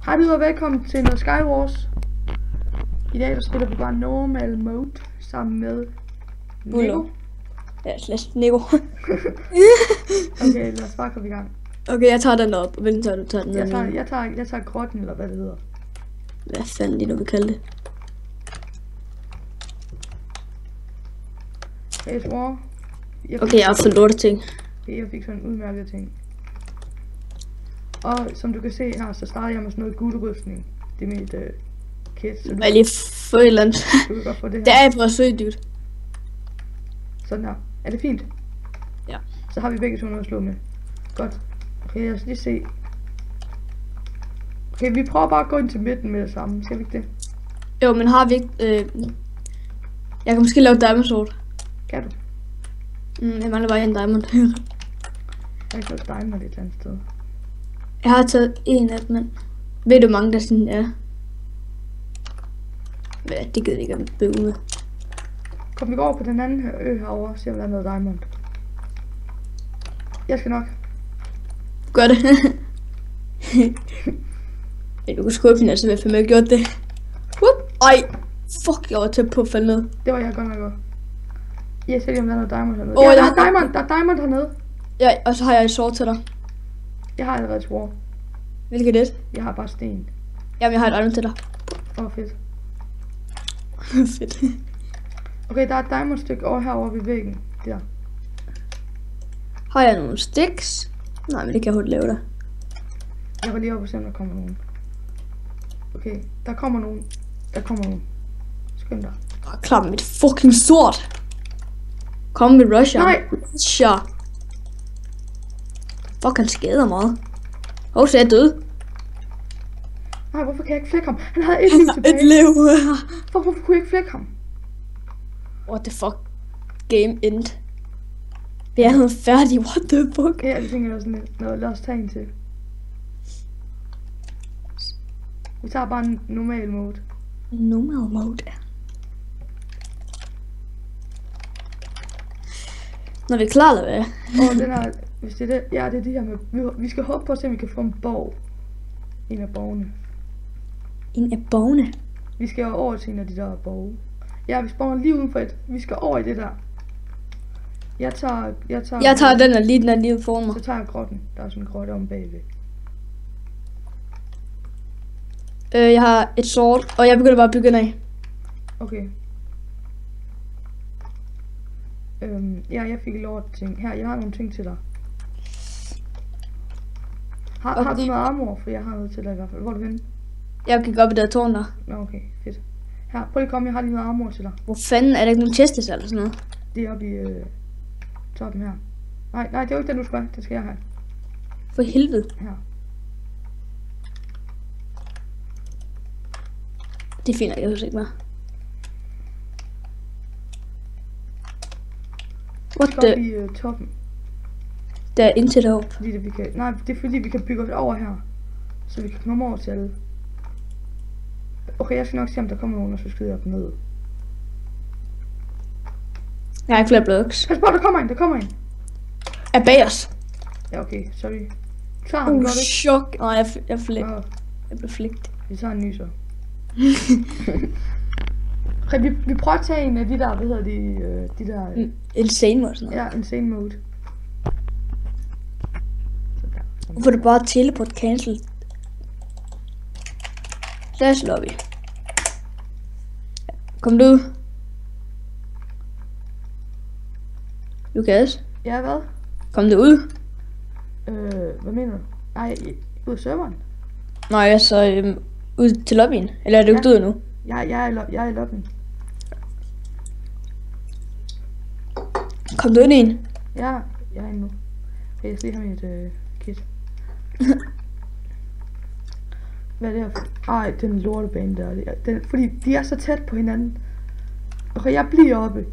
Hej lyder, velkommen til noget Skywars. I dag der spiller vi bare normal mode sammen med Nico. Ja, slash Nico. Okay, lad os bare komme i gang. Okay, jeg tager den op. Hvilken tager du? Tager den Jeg tager grotten, eller hvad det hedder. Hvad fanden det nu vil kalde det? Hey, swore. Okay, jeg har fået lortet ting. Jeg fik sådan en udmærket ting. Og som du kan se her, så starter jeg med sådan noget guldrustning. Det er mit kit. Så Jeg lige få et eller andet. du kan godt få det her. Det er på sødyrt. Sådan her. Er det fint? Ja. Så har vi begge to noget at slå med. Godt. Okay, lad os lige se. Okay, vi prøver bare at gå ind til midten med det samme. Skal vi ikke det? Jo, men har vi ikke... Jeg kan måske lave diamond sword. Kan du? Jeg mangler bare en diamond. Jeg har ikke noget diamond et eller andet sted. Jeg har taget en af dem, men... Ved du, hvor mange der sådan er? Ja, det gider jeg ikke at bygge med. Kom, vi går over på den anden ø herovre og se om der er noget diamond. Jeg skal nok. Gør det. Du kunne skubbe hende, altså, hvis jeg ikke gjort det. Whoop. Ej, fuck, jeg var tæt på at falde ned. Det var jeg godt nok godt. Jeg ser lige om der er noget diamond hernede. Åh, Ja, jeg der er har- diamond, der er diamond hernede. Ja, og så har jeg et sword til dig. Jeg har allerede sword. Hvilket er det? Jeg har bare sten. Jamen, jeg har et andet til dig. Fedt. Fedt. Okay, der er et diamond stykke over herovre ved væggen. Der. Har jeg nogle sticks? Nej, men det kan jeg hurtigt lave der. Jeg var lige oppe og se, om der kommer nogen. Okay, der kommer nogen. Der kommer nogen. Skynd dig. Klar med mit fucking sort. Kom med Russia. Nej! Russia. Fuck, han skader meget. Så er jeg død. Nej, hvorfor kan jeg ikke flække ham? Han havde et liv tilbage. Et liv. Hvorfor kunne jeg ikke flække ham? What the fuck? Game end. Vi er nu færdige. What the fuck? Ja, det tænker jeg også lidt. Nå, lad os tage en til. Vi tager bare en normal mode. Normal mode. Når vi er klar, eller hvad? Og den her, hvis det er det, ja, det er de her med, vi skal håbe på at se, om vi kan få en borg. En af borgene. En af bogene. Vi skal over til en af de der borge. Ja, vi spawner lige uden for et. Vi skal over i det der. Jeg tager Den er lige foran mig. Så tager jeg grotten. Der er sådan en grotte om bagved. Jeg har et sword, og jeg begynder bare at bygge af. Okay. Ja, jeg fik lort ting. Her, jeg har nogle ting til dig. Har du noget armor? For jeg har noget til dig i hvert fald. Hvor er du henne? Jeg gik op i det tårn der. Nå, okay, fedt. Her, prøv lige at komme, jeg har lige noget armor til dig. Hvor fanden er der ikke nogen chests eller sådan noget? Det er oppe i toppen her. Nej, det er jo ikke den, du skal have. Den skal jeg have. For helvede. Her. Det er fint, jeg husker ikke mere. What Vi skal op the? i toppen. Der er intet håb. Fordi det, vi kan, nej, det er fordi, vi kan bygge os over her. Så vi kan komme over til alle. Okay, jeg skal nok se, om der kommer nogen, og så skyder jeg dem ned. Jeg har ikke flere blocks. Pas på, der kommer en. Er bag os. Ja, okay, sorry. Klar, han godt ikke? Chok. Nej, jeg Nå, blev flægt. vi tager en ny så. Okay, vi prøver at tage en af de der, hvad hedder de der... Insane mode sådan noget. Ja, insane mode. Så der. Hvorfor er det bare teleport cancel? Slash lobby. Kom du ud. Lukas, Ja, hvad? kom du ud. Hvad mener du? Nej, ud af serveren. Nej, altså ud til lobbyen. Eller er du ikke ude nu? Jeg er i lobbyen. Kom du ind i en? Ja, jeg er inde nu. Okay, jeg skal lige have mit kit. Hvad er det her for? Ej, den lortebane der. Fordi de er så tæt på hinanden. Okay, jeg bliver oppe.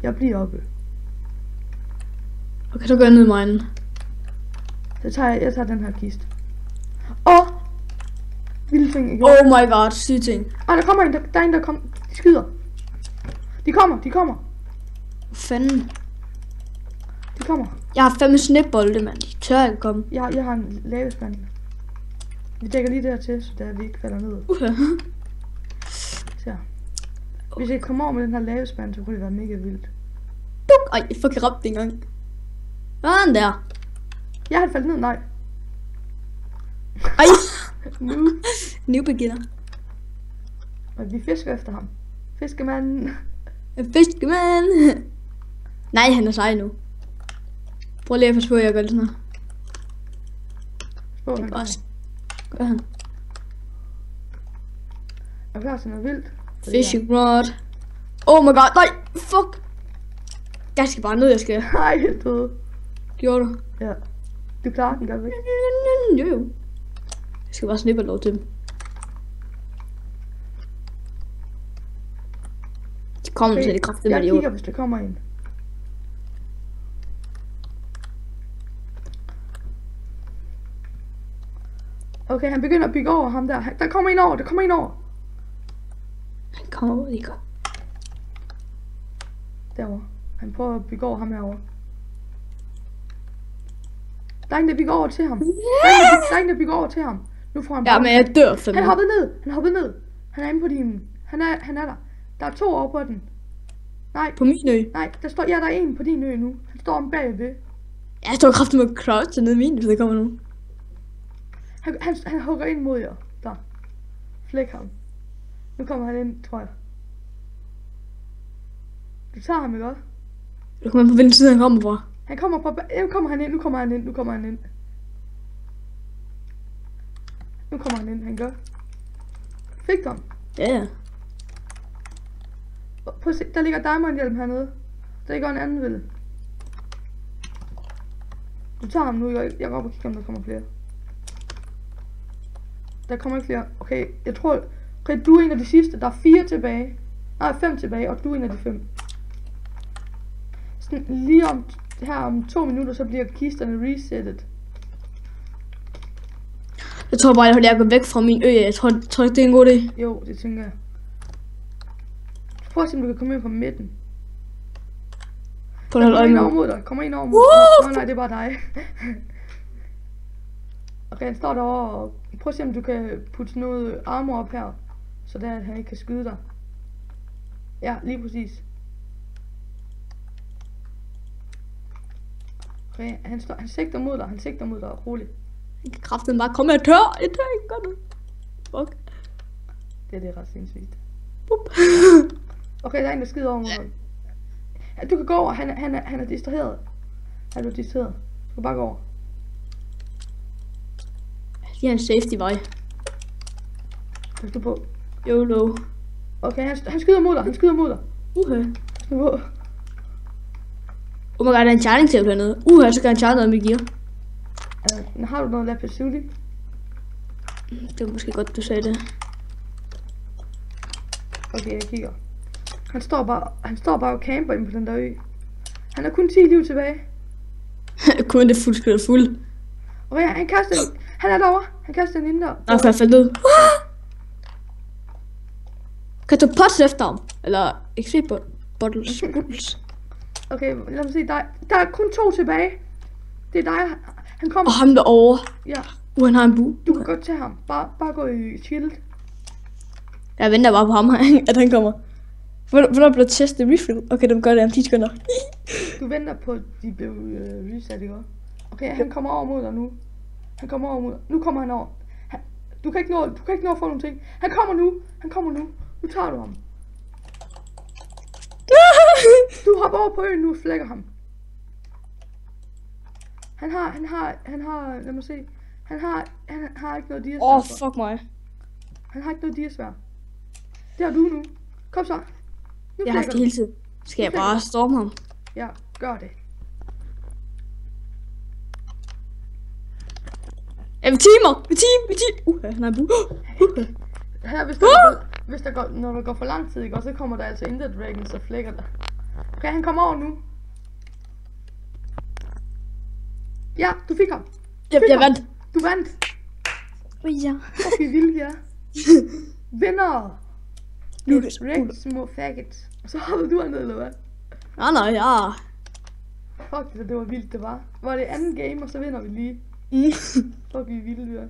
Okay, så går jeg ned i minen. Så jeg tager den her kiste. Vilde ting, ikke? Oh my god, syge ting. Der kommer en, der er en, der kommer. De skyder. De kommer. Hvor fanden? De kommer. Jeg har 5 snipbolde, mand. De tør ikke komme. Jeg har en lavespand. Vi dækker lige der til, så der vi ikke falder ned. Så. Hvis jeg kommer over med den her lavespand, så kunne det være mega vildt. Ej, jeg fucking ramt en gang. Sådan der. Jeg har faldet ned, nej. Ej. Nu. New beginner. Og vi fisker efter ham. Fiskemanden. Fiskemand. Nej, han er sej nu. Prøv lige at passe på, at jeg gør det sådan her. Spå, han Også. Gør han. Er klar til noget vildt? Fishing rod. Oh my god, nej, fuck. Jeg skal bare ned, jeg skal. Nej, jeg døde. Gjorde du? Ja. Du klarer den, gør du ikke? Jo, jo. Jeg skal bare snippe lov til dem. De kommer til det kraftigt med jeg de kigger, hvis der kommer en. Okay, han begynder at bygge over ham der. Der kommer en over, der kommer en over. Han kommer ud, ikke? Derovre. Han prøver at bygge over ham herovre. Der er en, der bygger over til ham. Der er en, der bygger over til ham. Nu får han Ja, men jeg dør for Han hoppede ned. Han hoppede ned. Han er inde på din. Han er der. Der er 2 over på den. Nej. På min ø? Nej, der står, ja, der er en på din ø nu. Han står om bagved. Jeg står kraftigt med crouch nede i min, hvis der kommer nogen. Han hugger ind mod jer. Der. Flæk ham. Nu kommer han ind, tror jeg. Du tager ham, ikke også? Du kommer på hvilken side han kommer fra. Han kommer fra... Nu kommer han ind, nu kommer han ind, nu kommer han ind. Nu kommer han ind, han gør. Fik du ham? Ja, ja. Prøv at se, der ligger diamondhjelm hernede. Der ligger en anden vel. Du tager ham nu, jeg går op og kigger, om der kommer flere. Der kommer ikke flere. Okay, jeg tror... Okay, du er en af de sidste. Der er 4 tilbage. Nej, 5 tilbage, og du er en af de 5. Sådan lige om... Her om 2 minutter, så bliver kisterne resettet. Jeg tror bare, jeg går væk fra min ø. Jeg tror ikke, det er en god idé. Jo, det tænker jeg. Prøv at se, om du kan komme ind på midten. Prøv at holde øje Kommer med. en over mod dig. Kommer en over mod dig. Nej, det er bare dig. Okay, han står derovre og prøv at se, om du kan putte noget armor op her. Så der, at han ikke kan skyde dig. Ja, lige præcis. Okay, han sigter mod dig. Han sigter mod dig. Roligt. Jeg kan kraften bare komme. Jeg tør ikke gøre det. Fuck. Det er ret sindssygt. Bup. Okay, der er en, der skider over mod dig. Ja, du kan gå over. Han er distraheret. Han er distraheret. Du kan bare gå over. Det er en safety vej. Pas du på. YOLO. Okay, han skyder mod dig. Han skyder mod dig. Pas du på. Oh my god, der er en charging table hernede. Så kan han charge noget med gear. Har du noget lapis lazuli? Det var måske godt, du sagde det. Okay, jeg kigger. Han står bare og camper inde på den der ø. Han har kun 10 liv tilbage. Kun det fuld. Okay, han kaster den. Han er derovre. Han kaster den ind der. Nej, for jeg faldt ud. Kan du pots efter ham? Eller XP bottles. Okay, lad mig se. Der er kun 2 tilbage. Det er dig. Han kommer. Og ham derovre. Ja. Han har en bu. Du kan godt tage ham. Bare gå i shield. Jeg venter bare på ham, at han kommer. Hvornår blev testet refill? Okay, de gør det om 10 sekunder. Du venter på, at de blev reset, ikke også? Okay, han kommer over mod dig nu. Han kommer over mod dig. Nu kommer han over. Du kan ikke nå at få nogle ting. Han kommer nu. Nu tager du ham. Du hopper over på øen nu og flækker ham. Han har, lad mig se. Han har ikke noget diasvær. Fuck mig. Han har ikke noget diasvær. Det har du nu. Kom så. Nu Jeg har haft det hele tiden. Skal jeg bare storme ham? Ja, gør det. Vi teamer! Han er en bu. Her, når der går for lang tid, ikke? Og så kommer der altså Ender Dragons og flækker dig. Okay, han kommer over nu. Ja, du fik ham. Jeg vandt. Du vandt. Ja. Fuck, vi vilde, ja. Vinder. Nu er det så Rigtig små faggots. Og så hoppede du herned, eller hvad? Nej, ja. Fuck, det var vildt, det var. Var det anden game, og så vinder vi lige. Fuck, vi vilde, ja.